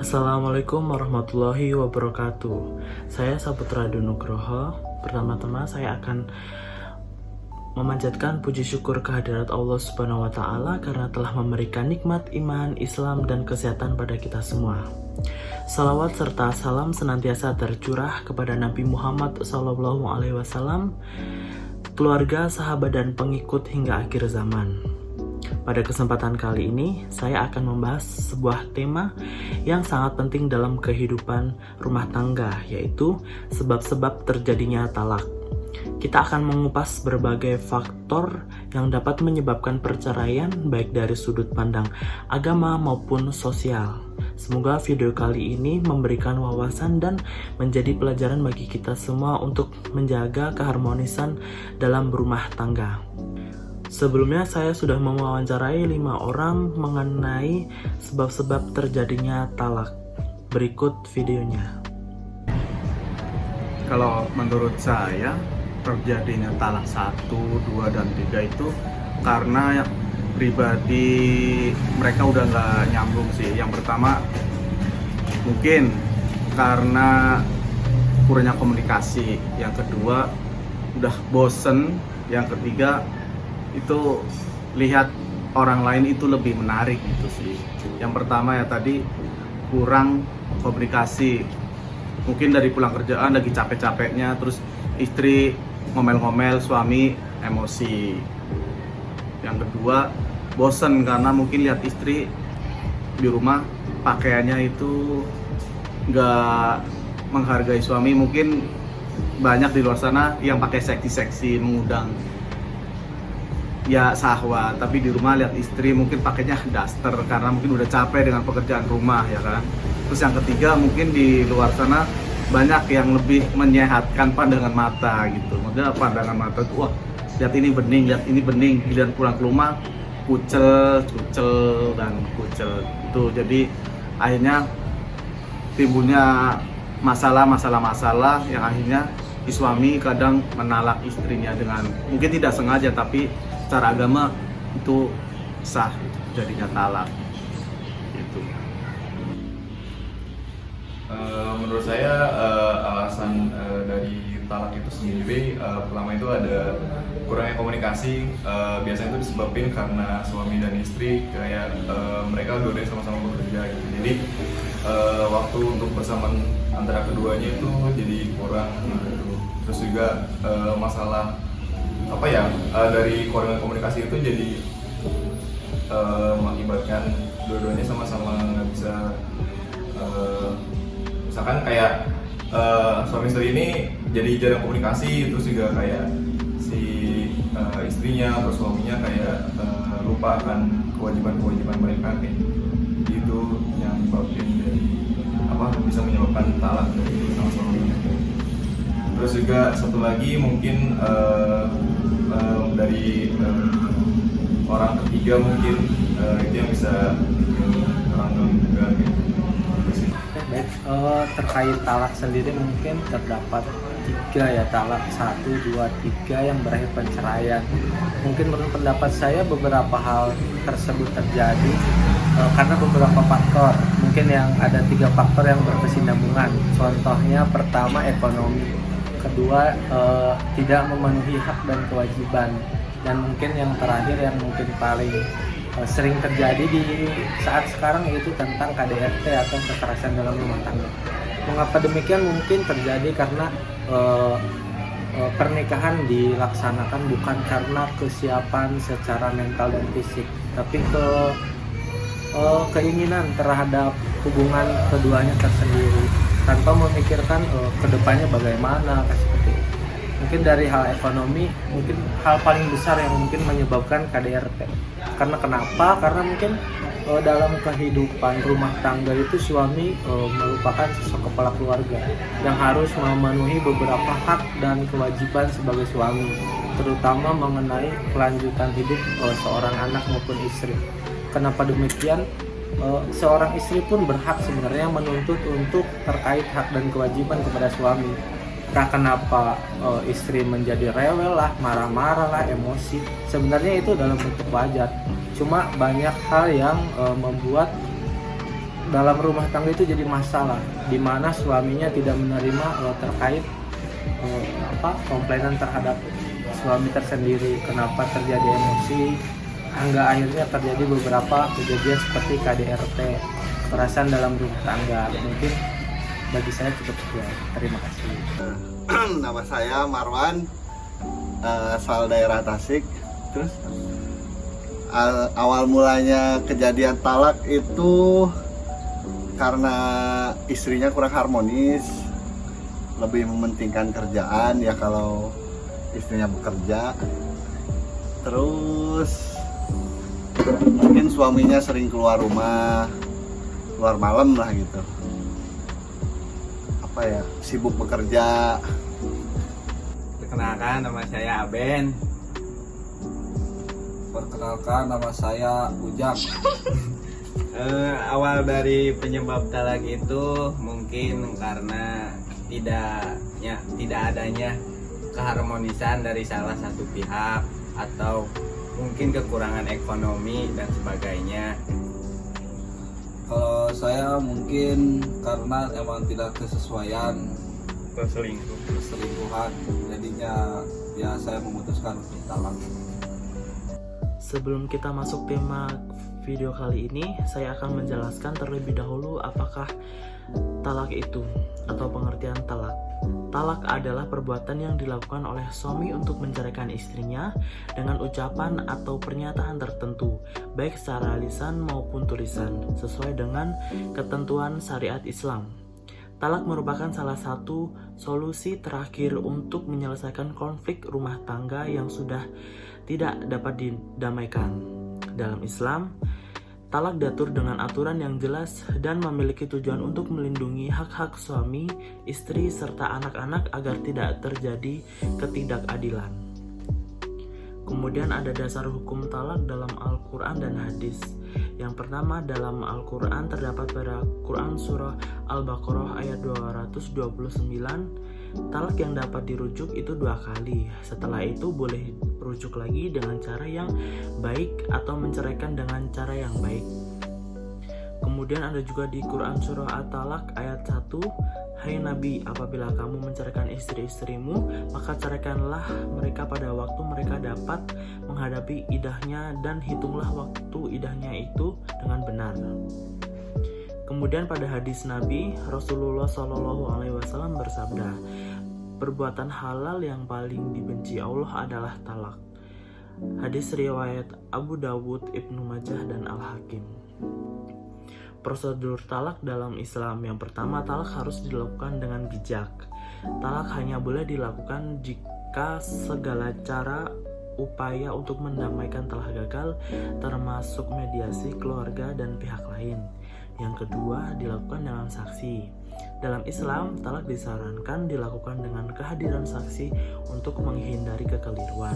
Assalamualaikum warahmatullahi wabarakatuh. Saya Saputra Nugroho. Pertama-tama saya akan memanjatkan puji syukur kehadirat Allah Subhanahu wa taala karena telah memberikan nikmat iman, Islam dan kesehatan pada kita semua. Salawat serta salam senantiasa tercurah kepada Nabi Muhammad SAW, keluarga, sahabat dan pengikut hingga akhir zaman. Pada kesempatan kali ini, saya akan membahas sebuah tema yang sangat penting dalam kehidupan rumah tangga, yaitu sebab-sebab terjadinya talak. Kita akan mengupas berbagai faktor yang dapat menyebabkan perceraian, baik dari sudut pandang agama maupun sosial. Semoga video kali ini memberikan wawasan dan menjadi pelajaran bagi kita semua untuk menjaga keharmonisan dalam rumah tangga. Sebelumnya saya sudah mewawancarai 5 orang mengenai sebab-sebab terjadinya talak. Berikut videonya. Kalau menurut saya terjadinya talak 1, 2, dan 3 itu karena pribadi mereka udah nggak nyambung sih. Yang pertama mungkin karena kurangnya komunikasi, yang kedua udah bosen, yang ketiga itu lihat orang lain itu lebih menarik gitu sih. Yang pertama ya tadi kurang komunikasi, mungkin dari pulang kerjaan lagi capek-capeknya, terus istri ngomel-ngomel, suami emosi. Yang kedua bosen karena mungkin lihat istri di rumah pakaiannya itu nggak menghargai suami. Mungkin banyak di luar sana yang pakai seksi-seksi mengundang ya syahwat, tapi di rumah lihat istri mungkin pakainya daster karena mungkin udah capek dengan pekerjaan rumah, ya kan. Terus yang ketiga mungkin di luar sana banyak yang lebih menyehatkan pandangan mata gitu. Maksudnya pandangan mata tuh, wah lihat ini bening, giliran pulang ke rumah kucel dan kucel itu. Jadi akhirnya timbulnya masalah yang akhirnya si suami kadang menalak istrinya dengan mungkin tidak sengaja, tapi secara agama itu sah jadinya talak gitu. Menurut saya alasan dari talak itu sendiri, pertama itu ada kurangnya komunikasi. Biasanya itu disebabkan karena suami dan istri kayak mereka dua-duanya sama-sama bekerja gitu. Jadi waktu untuk bersamaan antara keduanya itu jadi kurang gitu. Terus juga masalah dari kurangnya komunikasi itu jadi mengakibatkan dua-duanya sama-sama nggak bisa, misalkan kayak suami istri ini jadi jarang komunikasi, terus juga kayak si istrinya atau suaminya kayak lupa akan kewajiban mereka kayak gitu, yang menyebabkan bisa menyebabkan talak dari sama suaminya. Terus juga satu lagi mungkin dari orang ketiga mungkin itu yang bisa orang juga gitu. Baik, terkait talak sendiri mungkin terdapat 3 ya, talak 1, 2, 3 yang berakhir perceraian. Mungkin menurut pendapat saya beberapa hal tersebut terjadi karena beberapa faktor. Mungkin yang ada 3 faktor yang berkesinambungan. Contohnya pertama ekonomi, kedua tidak memenuhi hak dan kewajiban, dan mungkin yang terakhir yang mungkin paling sering terjadi di saat sekarang yaitu tentang KDRT atau kekerasan dalam rumah tangga. Mengapa demikian? Mungkin terjadi karena pernikahan dilaksanakan bukan karena kesiapan secara mental dan fisik, tapi keinginan terhadap hubungan keduanya tersendiri tanpa memikirkan kedepannya bagaimana, seperti itu. Mungkin dari hal ekonomi, mungkin hal paling besar yang mungkin menyebabkan KDRT. Karena kenapa? Karena mungkin dalam kehidupan rumah tangga itu suami merupakan sosok kepala keluarga yang harus memenuhi beberapa hak dan kewajiban sebagai suami, terutama mengenai kelanjutan hidup seorang anak maupun istri. Kenapa demikian? Seorang istri pun berhak sebenarnya menuntut untuk terkait hak dan kewajiban kepada suami. Nah, kenapa istri menjadi rewel lah, marah-marah lah, emosi? Sebenarnya itu dalam bentuk wajar. Cuma banyak hal yang membuat dalam rumah tangga itu jadi masalah, di mana suaminya tidak menerima terkait komplainan terhadap suami tersendiri, kenapa terjadi emosi, hingga akhirnya terjadi beberapa kejadian seperti KDRT, kekerasan dalam rumah tangga. Mungkin bagi saya cukup sekian. Terima kasih. Nama saya Marwan, asal daerah Tasik. Terus awal mulanya kejadian talak itu karena istrinya kurang harmonis, lebih mementingkan kerjaan ya kalau istrinya bekerja. Terus mungkin suaminya sering keluar rumah, keluar malam lah gitu, sibuk bekerja. Perkenalkan, nama saya Aben. Perkenalkan, nama saya Ujang. Awal dari penyebab talak itu mungkin karena tidak adanya keharmonisan dari salah satu pihak, atau mungkin kekurangan ekonomi dan sebagainya. Kalau saya mungkin karena emang tidak kesesuaian perselingkuhan, jadinya ya saya memutuskan untuk talak. Sebelum kita masuk tema video kali ini, saya akan menjelaskan terlebih dahulu apakah talak itu atau pengertian talak. Talak adalah perbuatan yang dilakukan oleh suami untuk menceraikan istrinya dengan ucapan atau pernyataan tertentu, baik secara lisan maupun tulisan, sesuai dengan ketentuan syariat Islam. Talak merupakan salah satu solusi terakhir untuk menyelesaikan konflik rumah tangga yang sudah tidak dapat didamaikan. Dalam Islam, talak diatur dengan aturan yang jelas dan memiliki tujuan untuk melindungi hak-hak suami, istri, serta anak-anak agar tidak terjadi ketidakadilan. Kemudian ada dasar hukum talak dalam Al-Quran dan hadis. Yang pertama, dalam Al-Quran terdapat pada Quran Surah Al-Baqarah ayat 229, talak yang dapat dirujuk itu 2 kali. Setelah itu boleh rujuk lagi dengan cara yang baik atau menceraikan dengan cara yang baik. Kemudian ada juga di Quran Surah At-Talaq ayat 1, Hai Nabi, apabila kamu menceraikan istri-istrimu, maka ceraikanlah mereka pada waktu mereka dapat menghadapi idahnya, dan hitunglah waktu idahnya itu dengan benar. Kemudian pada hadis Nabi, Rasulullah SAW bersabda, perbuatan halal yang paling dibenci Allah adalah talak. Hadis riwayat Abu Dawud, Ibnu Majah, dan Al-Hakim. Prosedur talak dalam Islam. Yang pertama, talak harus dilakukan dengan bijak. Talak hanya boleh dilakukan jika segala cara upaya untuk mendamaikan telah gagal, termasuk mediasi keluarga dan pihak lain. Yang kedua, dilakukan dengan saksi. Dalam Islam, talak disarankan dilakukan dengan kehadiran saksi untuk menghindari kekeliruan.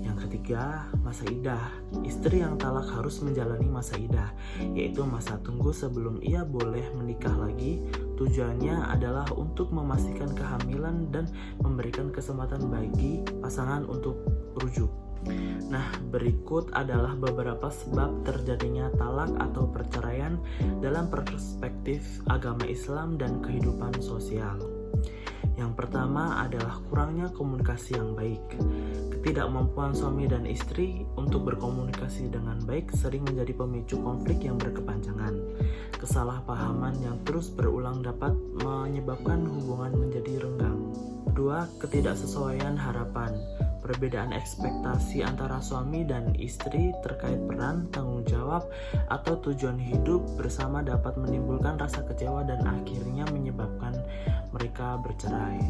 Yang ketiga, masa idah. Istri yang talak harus menjalani masa idah, yaitu masa tunggu sebelum ia boleh menikah lagi. Tujuannya adalah untuk memastikan kehamilan dan memberikan kesempatan bagi pasangan untuk rujuk. Nah, berikut adalah beberapa sebab terjadinya talak atau perceraian dalam perspektif agama Islam dan kehidupan sosial. Yang pertama adalah kurangnya komunikasi yang baik. Ketidakmampuan suami dan istri untuk berkomunikasi dengan baik sering menjadi pemicu konflik yang berkepanjangan. Kesalahpahaman yang terus berulang dapat menyebabkan hubungan menjadi renggang. Kedua, ketidaksesuaian harapan. Perbedaan ekspektasi antara suami dan istri terkait peran, tanggung jawab, atau tujuan hidup bersama dapat menimbulkan rasa kecewa dan akhirnya menyebabkan mereka bercerai.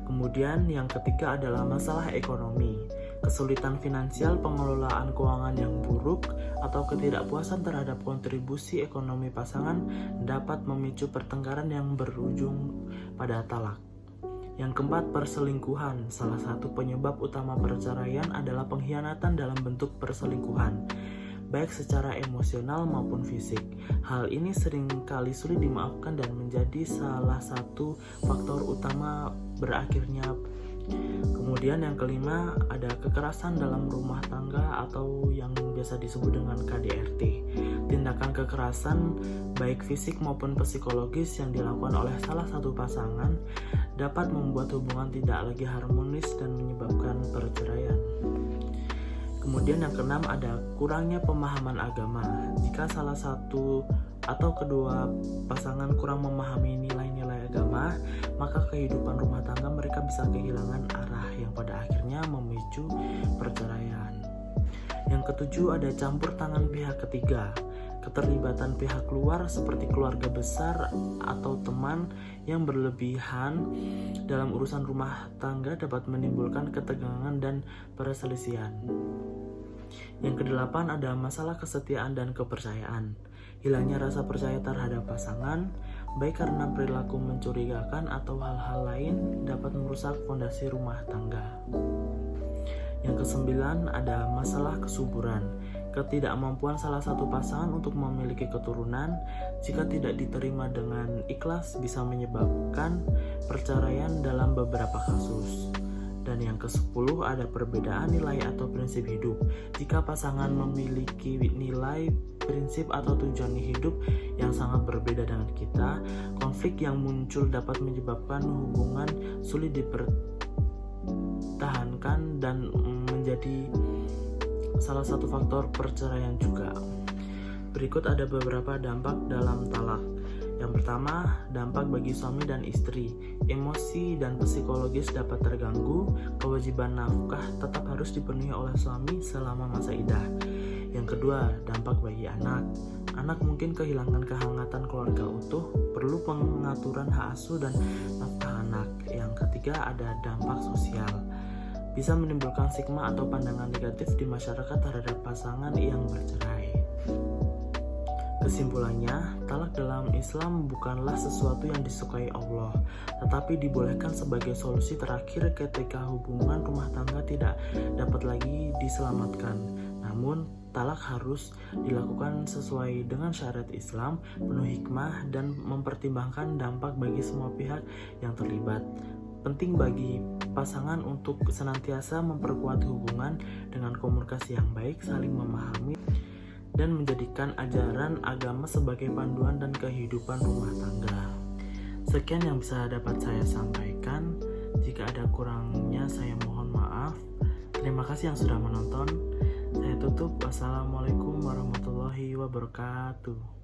Kemudian yang ketiga adalah masalah ekonomi. Kesulitan finansial, pengelolaan keuangan yang buruk, atau ketidakpuasan terhadap kontribusi ekonomi pasangan dapat memicu pertengkaran yang berujung pada talak. Yang keempat, perselingkuhan. Salah satu penyebab utama perceraian adalah pengkhianatan dalam bentuk perselingkuhan, baik secara emosional maupun fisik. Hal ini seringkali sulit dimaafkan dan menjadi salah satu faktor utama berakhirnya Kemudian yang kelima ada kekerasan dalam rumah tangga atau yang biasa disebut dengan KDRT. Tindakan kekerasan baik fisik maupun psikologis yang dilakukan oleh salah satu pasangan dapat membuat hubungan tidak lagi harmonis dan menyebabkan perceraian. Kemudian yang keenam ada kurangnya pemahaman agama. Jika salah satu atau kedua pasangan kurang memahami nilai-nilai agama, maka kehidupan rumah tangga mereka bisa kehilangan arah yang pada akhirnya memicu perceraian. Yang ketujuh ada campur tangan pihak ketiga. Keterlibatan pihak luar seperti keluarga besar atau teman yang berlebihan dalam urusan rumah tangga dapat menimbulkan ketegangan dan perselisihan. Yang kedelapan ada masalah kesetiaan dan kepercayaan. Hilangnya rasa percaya terhadap pasangan, baik karena perilaku mencurigakan atau hal-hal lain dapat merusak fondasi rumah tangga. Yang kesembilan ada masalah kesuburan. Ketidakmampuan salah satu pasangan untuk memiliki keturunan jika tidak diterima dengan ikhlas bisa menyebabkan perceraian dalam beberapa kasus. Dan yang ke-10 ada perbedaan nilai atau prinsip hidup. Jika pasangan memiliki nilai, prinsip atau tujuan hidup yang sangat berbeda dengan kita, konflik yang muncul dapat menyebabkan hubungan sulit dipertahankan dan menjadi salah satu faktor perceraian juga. Berikut ada beberapa dampak dalam talak. Yang pertama, dampak bagi suami dan istri. Emosi dan psikologis dapat terganggu. Kewajiban nafkah tetap harus dipenuhi oleh suami selama masa iddah. Yang kedua, dampak bagi anak. Anak mungkin kehilangan kehangatan keluarga utuh, perlu pengaturan hak asuh dan nafkah anak. Yang ketiga, ada dampak sosial. Bisa menimbulkan stigma atau pandangan negatif di masyarakat terhadap pasangan yang bercerai. Kesimpulannya, talak dalam Islam bukanlah sesuatu yang disukai Allah, tetapi dibolehkan sebagai solusi terakhir ketika hubungan rumah tangga tidak dapat lagi diselamatkan. Namun, talak harus dilakukan sesuai dengan syariat Islam, penuh hikmah, dan mempertimbangkan dampak bagi semua pihak yang terlibat. Penting bagi pasangan untuk senantiasa memperkuat hubungan dengan komunikasi yang baik, saling memahami, dan menjadikan ajaran agama sebagai panduan dan kehidupan rumah tangga. Sekian yang bisa dapat saya sampaikan. Jika ada kurangnya saya mohon maaf. Terima kasih yang sudah menonton. Saya tutup. Wassalamualaikum warahmatullahi wabarakatuh.